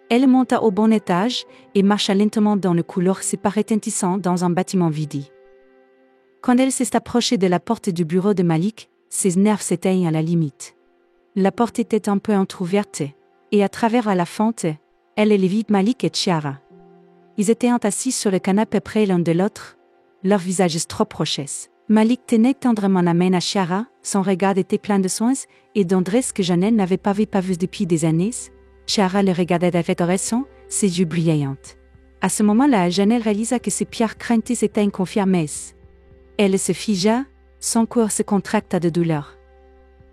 Elle monta au bon étage et marcha lentement dans le couloir séparé tintissant dans un bâtiment vide. Quand elle s'est approchée de la porte du bureau de Malik, ses nerfs s'éteignent à la limite. La porte était un peu entrouverte, et à travers la fente, elle vit Malik et Chiara. Ils étaient assis sur le canapé près l'un de l'autre, leurs visages trop proches. Malik tenait tendrement la main à Chiara, son regard était plein de soins et d'endresse que Janelle n'avait pas vu depuis des années. Chiara le regardait avec adoration, ses yeux brillants. À ce moment-là, Janelle réalisa que ses pires craintes étaient confirmées. Elle se figea, son corps se contracta de douleur.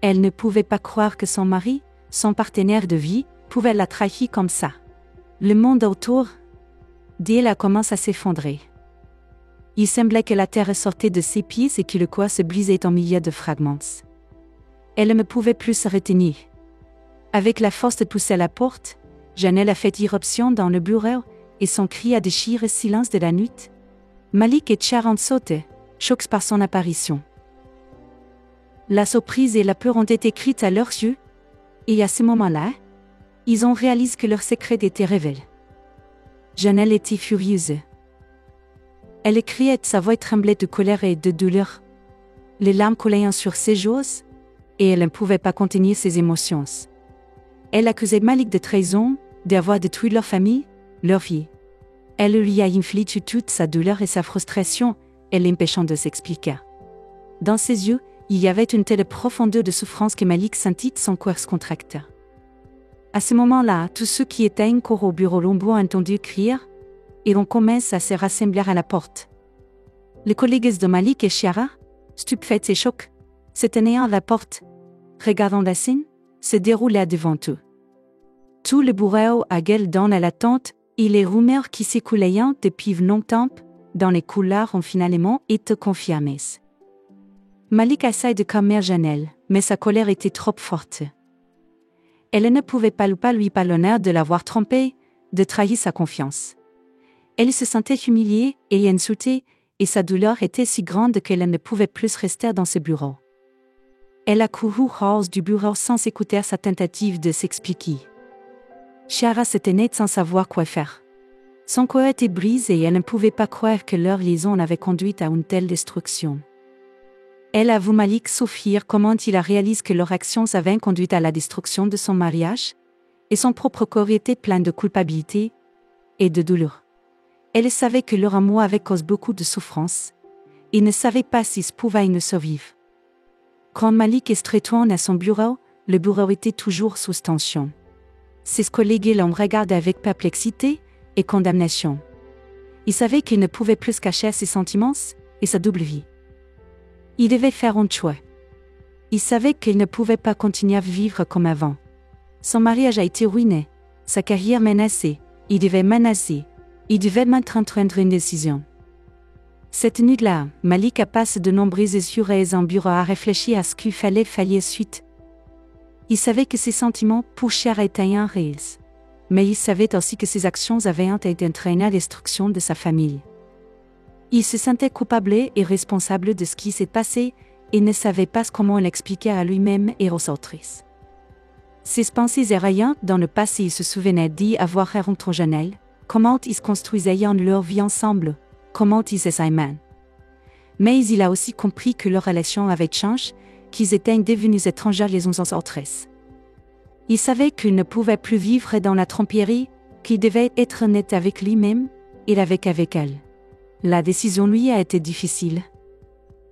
Elle ne pouvait pas croire que son mari, son partenaire de vie, pouvait la trahir comme ça. Le monde autour d'elle commence à s'effondrer. Il semblait que la terre sortait de ses pieds et que le corps se brisait en milliers de fragments. Elle ne pouvait plus se retenir. Avec la force de pousser la porte, Janelle a fait irruption dans le bureau et son cri a déchiré le silence de la nuit. Malik et Chiara ont sauté, choqués par son apparition. La surprise et la peur ont été écrites à leurs yeux, et à ce moment-là, ils ont réalisé que leur secret était révélé. Janelle était furieuse. Elle criait, sa voix tremblait de colère et de douleur. Les larmes coulaient sur ses joues, et elle ne pouvait pas contenir ses émotions. Elle accusait Malik de trahison, d'avoir détruit leur famille, leur vie. Elle lui a infligé toute sa douleur et sa frustration, et l'empêchant de s'expliquer. Dans ses yeux, il y avait une telle profondeur de souffrance que Malik sentit son corps se contracter. À ce moment-là, tous ceux qui étaient encore au bureau l'ont entendu crier, et on commence à se rassembler à la porte. Les collègues de Malik et Chiara, stupéfaits et choqués, se tenaient à la porte, regardant la scène se dérouler devant eux. Tout le bureau a gueule dans l'attente, et les rumeurs qui circulaient depuis longtemps dans les couloirs ont finalement été confirmées. Malik essaie de calmer Janelle, mais sa colère était trop forte. Elle ne pouvait pas lui pas l'honneur de l'avoir trompée, de trahir sa confiance. Elle se sentait humiliée et insultée, et sa douleur était si grande qu'elle ne pouvait plus rester dans ce bureau. Elle a couru hors du bureau sans écouter sa tentative de s'expliquer. Chiara se tenait sans savoir quoi faire. Son cœur était brisé et elle ne pouvait pas croire que leur liaison avait conduit à une telle destruction. Elle a vu Malik souffrir comment il a réalisé que leurs actions avaient conduit à la destruction de son mariage, et son propre corps était plein de culpabilité et de douleur. Elle savait que leur amour avait causé beaucoup de souffrance, et ne savait pas s'ils pouvaient ne survivre. Quand Malik est retourné à son bureau, le bureau était toujours sous tension. Ses collègues l'ont regardé avec perplexité et condamnation. Il savait qu'il ne pouvait plus cacher ses sentiments et sa double vie. Il devait faire un choix. Il savait qu'il ne pouvait pas continuer à vivre comme avant. Son mariage a été ruiné, sa carrière menacée, il devait menacer, il devait maintenant prendre une décision. Cette nuit-là, Malik a passé de nombreuses heures en bureau à réfléchir à ce qu'il fallait faire suite. Il savait que ses sentiments pour Chiara étaient réels, mais il savait aussi que ses actions avaient été entraînées à la destruction de sa famille. Il se sentait coupable et responsable de ce qui s'est passé et ne savait pas comment l'expliquer à lui-même et aux autres. Ses pensées erraient dans le passé. Il se souvenait d'y avoir rencontré Janelle, comment ils construisaient leur vie ensemble, comment ils s'aimaient. Mais il a aussi compris que leur relation avait changé, qu'ils étaient devenus étrangers les uns aux autres. Il savait qu'il ne pouvait plus vivre dans la tromperie, qu'il devait être honnête avec lui-même et avec elle. La décision lui a été difficile.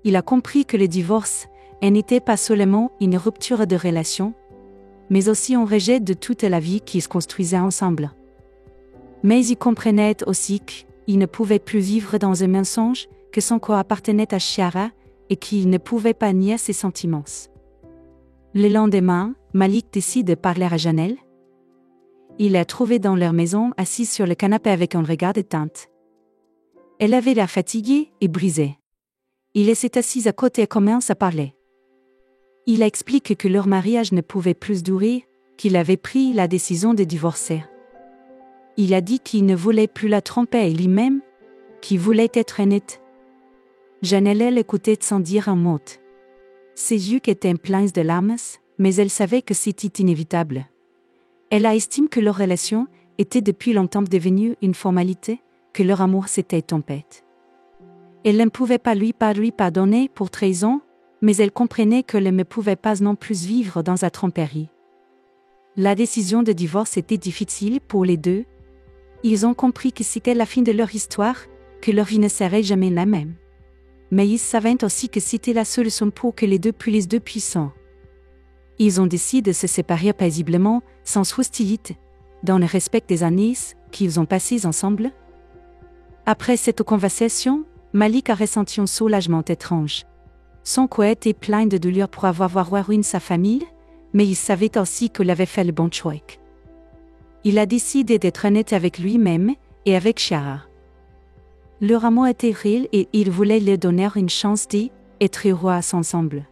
Il a compris que le divorce n'était pas seulement une rupture de relation, mais aussi un rejet de toute la vie qu'ils construisaient ensemble. Mais il comprenait aussi qu'il ne pouvait plus vivre dans un mensonge, que son corps appartenait à Chiara et qu'il ne pouvait pas nier ses sentiments. Le lendemain, Malik décide de parler à Janelle. Il l'a trouvée dans leur maison, assise sur le canapé avec un regard éteint. Elle avait l'air fatiguée et brisée. Il s'est assis à côté et commence à parler. Il explique que leur mariage ne pouvait plus durer, qu'il avait pris la décision de divorcer. Il a dit qu'il ne voulait plus la tromper lui-même, qu'il voulait être honnête. Janelle l'écoutait sans dire un mot. Ses yeux étaient pleins de larmes, mais elle savait que c'était inévitable. Elle a estimé que leur relation était depuis longtemps devenue une formalité, que leur amour s'était tombé. Elle ne pouvait pas lui pardonner pour trahison, mais elle comprenait qu'elle ne pouvait pas non plus vivre dans la tromperie. La décision de divorce était difficile pour les deux. Ils ont compris que c'était la fin de leur histoire, que leur vie ne serait jamais la même. Mais ils savaient aussi que c'était la solution pour que les deux puissent. Ils ont décidé de se séparer paisiblement, sans hostilité, dans le respect des années qu'ils ont passées ensemble. Après cette conversation, Malik a ressenti un soulagement étrange. Son cœur était plein de douleur pour avoir ruiné sa famille, mais il savait aussi qu'il avait fait le bon choix. Il a décidé d'être honnête avec lui-même et avec Chiara. Leur amour était réel et il voulait leur donner une chance d'être heureux ensemble.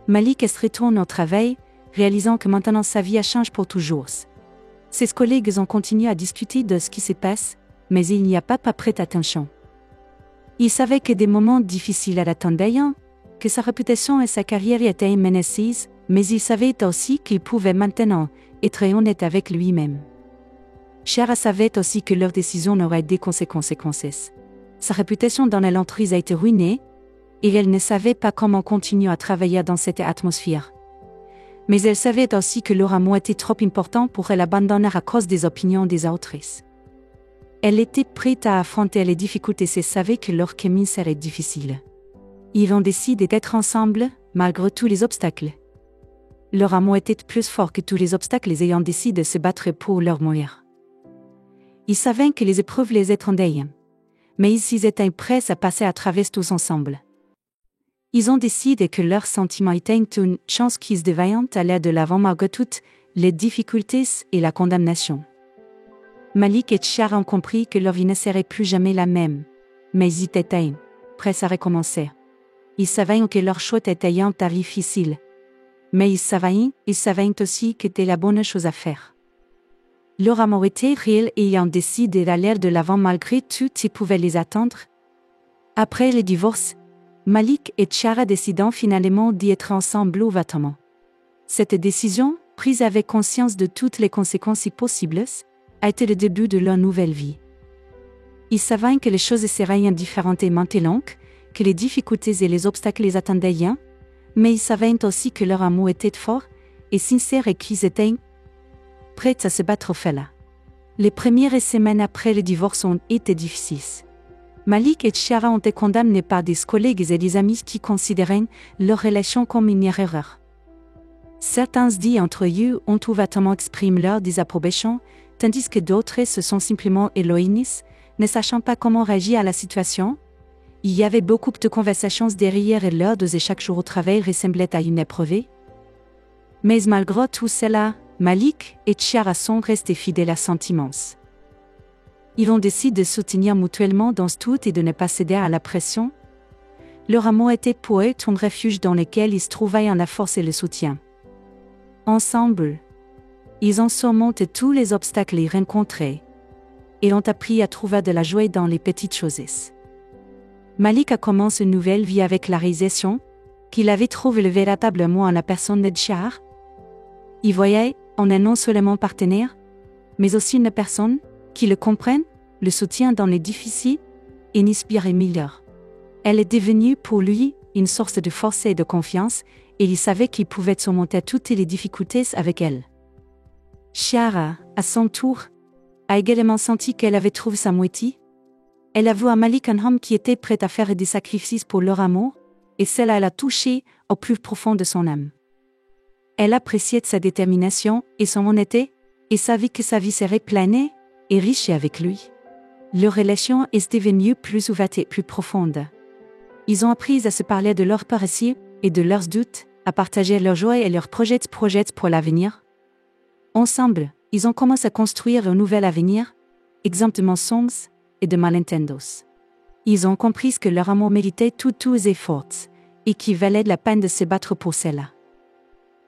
Malik est retourné au travail, réalisant que maintenant sa vie a changé pour toujours. Ses collègues ont continué à discuter de ce qui se passe, mais il n'y a pas prêté attention. Il savait que des moments difficiles l'attendaient, que sa réputation et sa carrière étaient menacées, mais il savait aussi qu'il pouvait maintenant être honnête avec lui-même. Chiara savait aussi que leur décision aurait des conséquences. Sa réputation dans l'entreprise a été ruinée, et elle ne savait pas comment continuer à travailler dans cette atmosphère. Mais elle savait aussi que leur amour était trop important pour elle abandonner à cause des opinions des autres. Elle était prête à affronter les difficultés et savait que leur chemin serait difficile. Ils ont décidé d'être ensemble, malgré tous les obstacles. Leur amour était plus fort que tous les obstacles les ayant décidé de se battre pour leur mourir. Ils savaient que les épreuves les attendaient, mais ils étaient prêts à passer à travers tous ensemble. Ils ont décidé que leurs sentiments étaient une chance qu'ils devaient aller de l'avant malgré toutes les difficultés et la condamnation. Malik et Chiara ont compris que leur vie ne serait plus jamais la même, mais ils étaient prêts à recommencer. Ils savaient que leur choix était difficile, mais ils savaient aussi que c'était la bonne chose à faire. Leur amour était réel et ils ont décidé d'aller de l'avant malgré tout ce qui pouvait les attendre. Après le divorce, Malik et Chiara décident finalement d'y être ensemble ouvertement. Cette décision, prise avec conscience de toutes les conséquences possibles, a été le début de leur nouvelle vie. Ils savaient que les choses seraient différentes et maintenant, que les difficultés et les obstacles les attendaient, mais ils savaient aussi que leur amour était fort et sincère et qu'ils étaient prêts à se battre au fait. Les premières semaines après le divorce ont été difficiles. Malik et Chiara ont été condamnés par des collègues et des amis qui considéraient leur relation comme une erreur. Certains dits entre eux ont ouvertement exprimé leur désapprobation, tandis que d'autres se sont simplement éloignés, ne sachant pas comment réagir à la situation. Il y avait beaucoup de conversations derrière l'heure de chaque jour au travail ressemblait à une épreuve. Mais malgré tout cela, Malik et Chiara sont restés fidèles à sentiments. Ils ont décidé de soutenir mutuellement dans tout et de ne pas céder à la pression. Leur amour était pour eux un refuge dans lequel ils se trouvaient la force et le soutien. Ensemble, ils ont surmonté tous les obstacles et rencontrés, et ont appris à trouver de la joie dans les petites choses. Malik a commencé une nouvelle vie avec la réalisation qu'il avait trouvé le véritable amour en la personne de Chiara. Il voyait en un non seulement partenaire, mais aussi une personne qui le comprenne, le soutient dans les difficiles et l'inspire meilleur. Elle est devenue pour lui une source de force et de confiance, et il savait qu'il pouvait surmonter toutes les difficultés avec elle. Chiara, à son tour, a également senti qu'elle avait trouvé sa moitié. Elle a vu à Malik un homme qui était prêt à faire des sacrifices pour leur amour, et cela l'a touché au plus profond de son âme. Elle appréciait sa détermination et son honnêteté, et savait que sa vie serait pleine et riche avec lui. Leur relation est devenue plus ouverte et plus profonde. Ils ont appris à se parler de leurs paresseux et de leurs doutes, à partager leurs joies et leurs projets pour l'avenir. Ensemble, ils ont commencé à construire un nouvel avenir, exempt de mensonges et de malentendos. Ils ont compris que leur amour méritait tous les efforts, et qu'il valait la peine de se battre pour cela.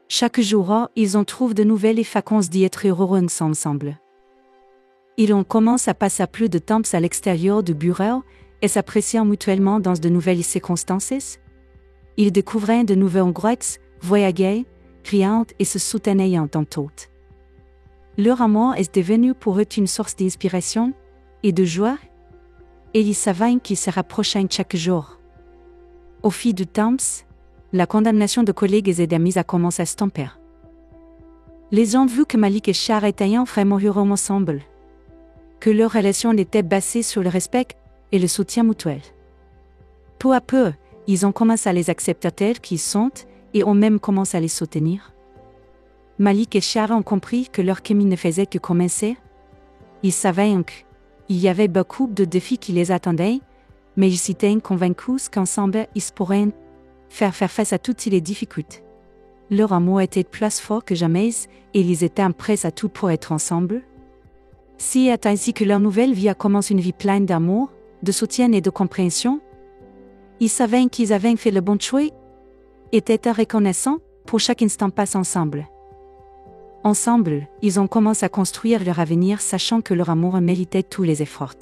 Chaque jour, ils ont trouvé de nouvelles façons d'y être heureux ensemble. Ils ont commencé à passer plus de temps à l'extérieur du bureau et s'appréciant mutuellement dans de nouvelles circonstances. Ils découvraient de nouveaux endroits, voyageaient, riant et se soutenaient en tout. Leur amour est devenu pour eux une source d'inspiration et de joie, et ils savaient qu'ils se rapprochaient chaque jour. Au fil du temps, la condamnation de collègues et d'amis a commencé à s'estomper. Les gens ont vu que Malik et Chiara étaient vraiment heureux ensemble, que leur relation était basée sur le respect et le soutien mutuel. Peu à peu, ils ont commencé à les accepter tels qu'ils sont et ont même commencé à les soutenir. Malik et Chiara ont compris que leur chemin ne faisait que commencer. Ils savaient qu'il y avait beaucoup de défis qui les attendaient, mais ils étaient convaincus qu'ensemble ils pourraient faire face à toutes les difficultés. Leur amour était plus fort que jamais et ils étaient prêts à tout pour être ensemble. C'est ainsi que leur nouvelle vie a commencé une vie pleine d'amour, de soutien et de compréhension. Ils savaient qu'ils avaient fait le bon choix et étaient reconnaissants pour chaque instant passé ensemble. Ensemble, ils ont commencé à construire leur avenir sachant que leur amour méritait tous les efforts.